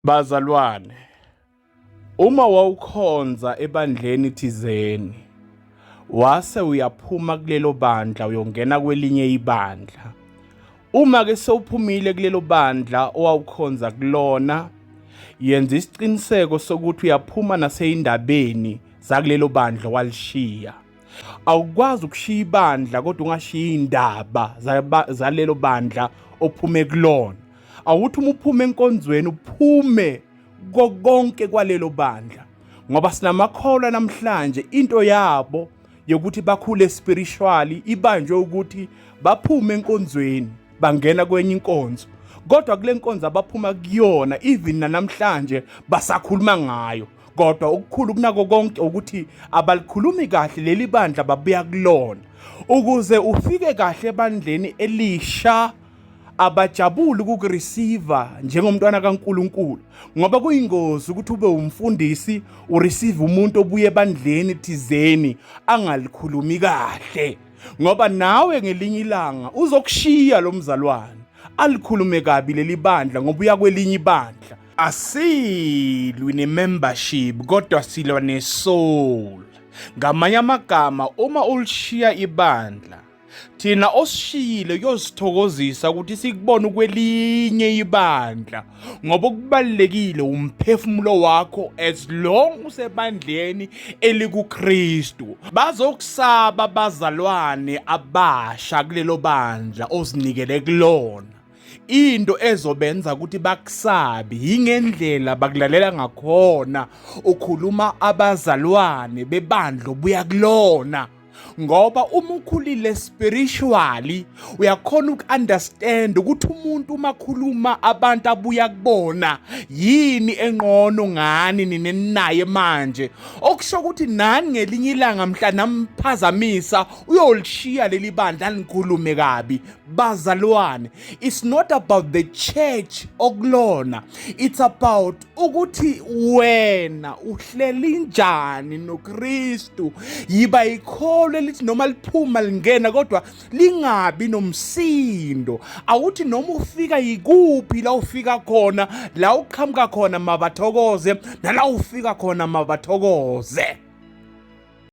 Bazalwane, uma wawukhonza ebandleni thizeni, wase uyaphuma kulelo bandla uyongena kwelinye ibandla. Uma ke sewuphumile kulelo bandla owawukhonza kulona, yenza isiqiniseko sokuthi uyaphuma naseyindabeni zakulelo bandla walishiya. Awukwazi ukushiya ibandla kodwa ungashiya indaba zalelo bandla ophume kulona. Awuthi uma uphuma enkonzweni uphume konke kwalelo bandla, ngoba sinamakholwa namhlanje into yabo yokuthi bakhule spiritually ibanjwe ukuthi baphume enkonzweni bangena kwenye inkonzo, kodwa kule nkonzo abaphuma kuyona even namhlanje basakhuluma ngayo. Kodwa okukhulu kunako konke ukuthi abalikhulumi kahle leli bandla babuya kulona. Ukuze ufike kahle ebandleni elisha, abajabuli ukukureceive njengomntwana kaNkuluNkulu, ngoba kuyingozi ukuthi ube umfundisi ureceive umuntu obuye ebandleni thizeni angalikhulumi kahle, ngoba nawe ngelinye ilanga uzokushiya lo mzalwane alikhulume kabi leli bandla ngoba uya kwelinye ibandla. Asilwi ne-membership kodwa silwa ne-soul. Ngamanye amagama, uma ulishiya ibandla, thina osishiyile kuyosithokozisa ukuthi sikubone kwelinye ibandla, ngoba okubalekile umphefumulo wakho as long usebandleni elikuKristu. Bazokusaba bazalwane abasha kulelo bandla ozinikele kulona. Into ezobenza ukuthi bakusabe ingendlela bakulalela ngakhona ukhuluma abazalwane bebandla obuya kulona. Ngoba uma ukhulile spiritually uyakhona uku-understand ukuthi umuntu umakhuluma abantu abuya kubona yini engqono ngani ninaye manje, okusho ukuthi nani ngelinye ilanga mhla namphazamisa uyolishiya leli bandla alikhulume kabi. Bazalwane, it's not about the church okulona, it's about ukuthi wena uhleli njani noKristu. Yiba ikholwe lithi noma liphuma lingena kodwa lingabi nomsindo. Awuthi noma ufika yikuphi la ufika khona, la uqhamuka khona mabathokoze, nala ufika khona mabathokoze.